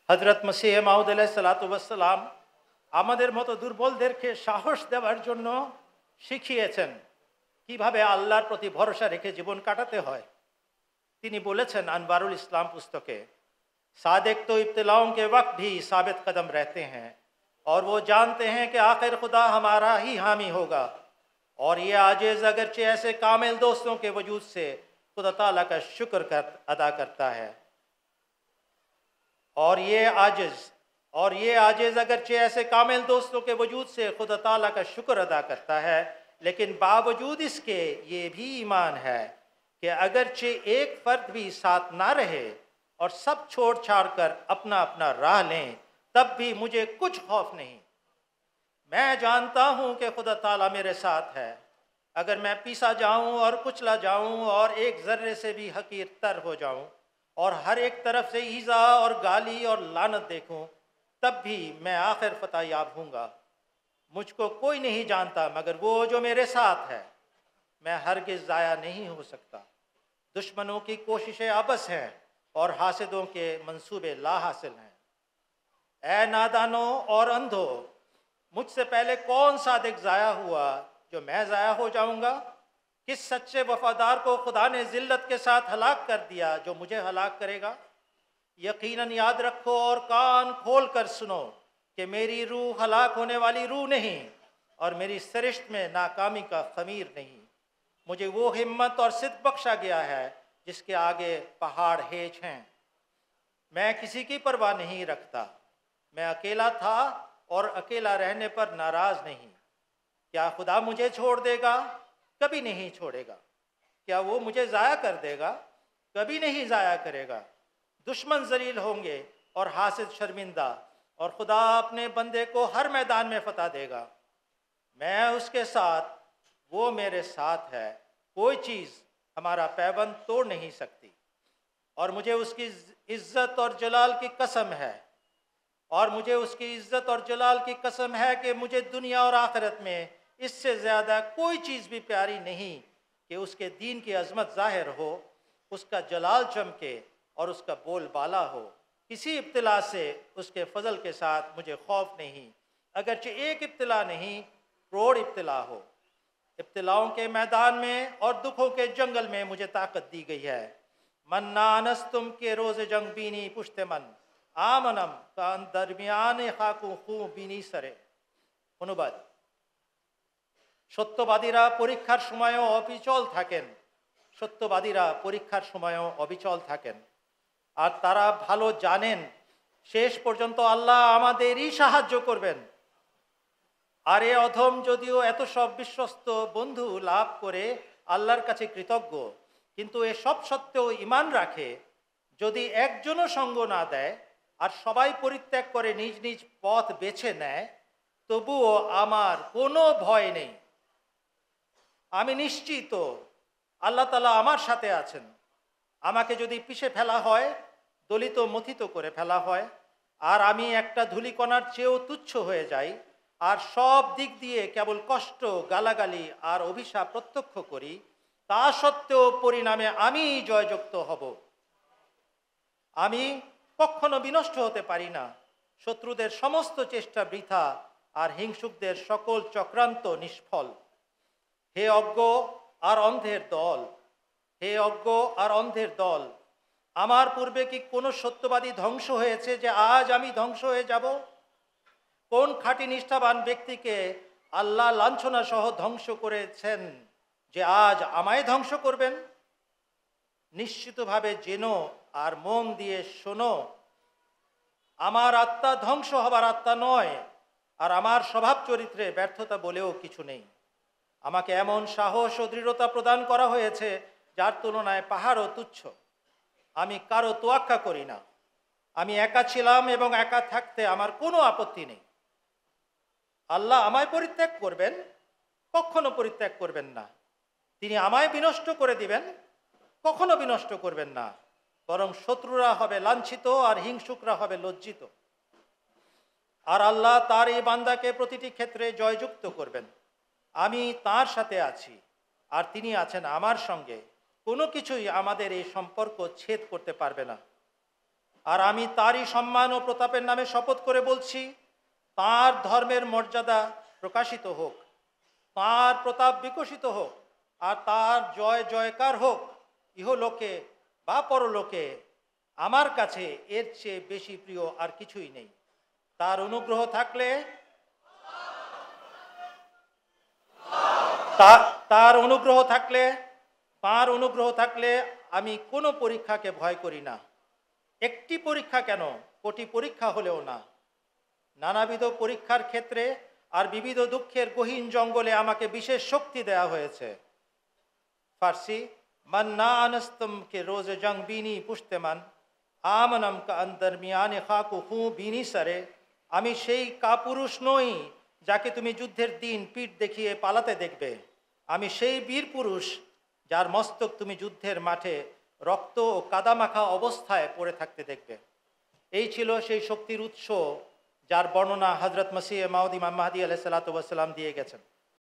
হযরত মসিহ মাউদ আলাইহিসসালাতু ওয়াসসালাম আমাদের মতো দুর্বলদেরকে সাহস দেওয়ার জন্য শিখিয়েছেন কিভাবে আল্লাহর প্রতি ভরসা রেখে জীবন কাটাতে হয়। তিনি বলেছেন আনওয়ারুল ইসলাম पुस्तके, सादिक तो इब्तिलाओं के वक्त भी साबित कदम रहते हैं और वो जानते हैं कि आखिर खुदा हमारा ही हामी होगा, और ये आजिज़ अगरचे ऐसे कामिल दोस्तों के वजूद से खुदा ताला का शुक्र अदा करता है। और ये आजिज़ अगरचे ऐसे कामिल दोस्तों के वजूद से खुदा ताला का शुक्र अदा करता है, लेकिन बावजूद इसके ये भी ईमान है कि अगरचे एक फ़र्द भी साथ ना रहे और सब छोड़ छाड़ कर अपना अपना राह लें, तब भी मुझे कुछ खौफ नहीं। मैं जानता हूँ कि खुदा ताला मेरे साथ है। अगर मैं पीसा जाऊँ और कुचला जाऊँ और एक ज़र्रे से भी हकीर तर हो जाऊँ और हर एक तरफ से ईज़ा और गाली और लानत देखूँ, तब भी मैं आखिर फ़तह याब हूँगा। मुझको कोई नहीं जानता मगर वो जो मेरे साथ है। मैं हरगिज़ ज़ाया नहीं हो सकता। दुश्मनों की कोशिशें अबस हैं और हासिदों के मंसूबे ला हासिल हैं। ऐ नादानों और अंधों, मुझसे पहले कौन सादिक ज़ाया हुआ जो मैं ज़ाया हो जाऊँगा? किस सच्चे वफ़ादार को खुदा ने ज़िल्लत के साथ हलाक कर दिया जो मुझे हलाक करेगा? यकीनन याद रखो और कान खोल कर सुनो कि मेरी रूह हलाक होने वाली रूह नहीं और मेरी सरिश्त में नाकामी का ख़मीर नहीं। मुझे वो हिम्मत और सिद्क़ बख्शा गया है जिसके आगे पहाड़ हेज हैं। मैं किसी की परवाह नहीं रखता। मैं अकेला था और अकेला रहने पर नाराज़ नहीं। क्या खुदा मुझे छोड़ देगा? कभी नहीं छोड़ेगा। क्या वो मुझे ज़ाया कर देगा? कभी नहीं ज़ाया करेगा। दुश्मन ज़लील होंगे और हासिद शर्मिंदा, और खुदा अपने बंदे को हर मैदान में फ़तह देगा। मैं उसके साथ, वो मेरे साथ है। कोई चीज़ हमारा पैबंद तोड़ नहीं सकती। और मुझे उसकी इज़्ज़त और जलाल की कसम है कि मुझे दुनिया और आखिरत में इससे ज़्यादा कोई चीज़ भी प्यारी नहीं कि उसके दीन की अज़मत ज़ाहिर हो, उसका जलाल चमके और उसका बोल बाला हो। किसी इब्तिला से उसके फ़ज़ल के साथ मुझे खौफ नहीं, अगरचे एक इब्तिला नहीं, करोड़ इब्तिला हो। इब्तिलाओं के मैदान में और दुखों के जंगल में मुझे ताकत दी गई है। मन्नानस तुम के रोज़ जंग बीनी पुश्ते मन आमनम का दरमियान खाकू खू बीनी सरे। অনুবাদ, সত্যবাদীরা পরীক্ষার সময়ও অবিচল থাকেন আর তারা ভালো জানেন শেষ পর্যন্ত আল্লাহ আমাদেরই সাহায্য করবেন। আর এ অধম যদিও এত সব বিশ্বস্ত বন্ধু লাভ করে আল্লাহর কাছে কৃতজ্ঞ, কিন্তু এ সব সত্ত্বেও ঈমান রাখে, যদি একজনও সঙ্গ না দেয় আর সবাই পরিত্যাগ করে নিজ নিজ পথ বেছে নেয়, তবুও আমার কোনো ভয় নেই। আমি নিশ্চিত আল্লাহ তাআলা আমার সাথে আছেন। আমাকে যদি পিষে ফেলা হয়, দলিত মথিত করে ফেলা হয়, আর আমি একটা ধূলিকণার চেয়েও তুচ্ছ হয়ে যাই, আর সব দিক দিয়ে কেবল কষ্ট, গালাগালি আর অভিশাপ প্রত্যক্ষ করি, তা সত্ত্বেও পরিণামে আমি জয়যুক্ত হব। আমি কখনো বিনষ্ট হতে পারি না। শত্রুদের সমস্ত চেষ্টা বৃথা আর হিংসুকদের সকল চক্রান্ত নিষ্ফল। হে অজ্ঞ আর অন্ধের দল, আমার পূর্বে কি কোনো সত্যবাদী ধ্বংস হয়েছে যে আজ আমি ধ্বংস হয়ে যাব? কোন খাঁটি নিষ্ঠাবান ব্যক্তিকে আল্লাহ লাঞ্ছনা সহ ধ্বংস করেছেন যে আজ আমায় ধ্বংস করবেন? নিশ্চিতভাবে জেনো আর মন দিয়ে শোনো, আমার আত্মা ধ্বংস হবার আত্মা নয়, আর আমার স্বভাব চরিত্রে ব্যর্থতা বলেও কিছু নেই। আমাকে এমন সাহস ও দৃঢ়তা প্রদান করা হয়েছে যার তুলনায় পাহাড়ও তুচ্ছ। আমি কারো তোয়াক্কা করি না। আমি একা ছিলাম এবং একা থাকতে আমার কোনো আপত্তি নেই। আল্লাহ আমায় পরিত্যাগ করবেন? কখনো পরিত্যাগ করবেন না। তিনি আমায় বিনষ্ট করে দিবেন? কখনো বিনষ্ট করবেন না। বরং শত্রুরা হবে লাঞ্ছিত আর হিংসুকরা হবে লজ্জিত। আর আল্লাহ তার এই বান্দাকে প্রতিটি ক্ষেত্রে জয়যুক্ত করবেন। আমি তার সাথে আছি আর তিনি আছেন আমার সঙ্গে। কোনো কিছুই আমাদের এই সম্পর্ক ছেদ করতে পারবে না। আর আমি তারই সম্মান ও প্রতাপের নামে শপথ করে বলছি, তার ধর্মের মর্যাদা প্রকাশিত হোক, তার প্রতাপ বিকশিত হোক, আর তার জয় জয়কার হোক ইহলোকে বা পরলোকে। আমার কাছে এর চেয়ে বেশি প্রিয় আর কিছুই নেই। তার অনুগ্রহ থাকলে তার অনুগ্রহ থাকলে আমি কোনো পরীক্ষাকে ভয় করি না। একটি পরীক্ষা কেন, কোটি পরীক্ষা হলেও না। নানাবিধ পরীক্ষার ক্ষেত্রে আর বিবিধ দুঃখের গহীন জঙ্গলে আমাকে বিশেষ শক্তি দেয়া হয়েছে। ফার্সি, মান না আনস্তম কে রোজ জং বিনি পুষ্টেমান আমনম কা অন্তর্মিয়ানে খাকু হু বিনি সারে। আমি সেই কাপুরুষ নই যাকে তুমি যুদ্ধের দিন পিঠ দেখিয়ে পালাতে দেখবে। আমি সেই বীর পুরুষ যার মস্তক তুমি যুদ্ধের মাঠে রক্ত ও কাদামাখা অবস্থায় পড়ে থাকতে দেখবে। এই ছিল সেই শক্তির উৎস যার বর্ণনা হজরত মসিহ মাউদ ইমাম মাহদী আলাইহিস সালাতু ওয়াস সালাম দিয়ে গেছেন।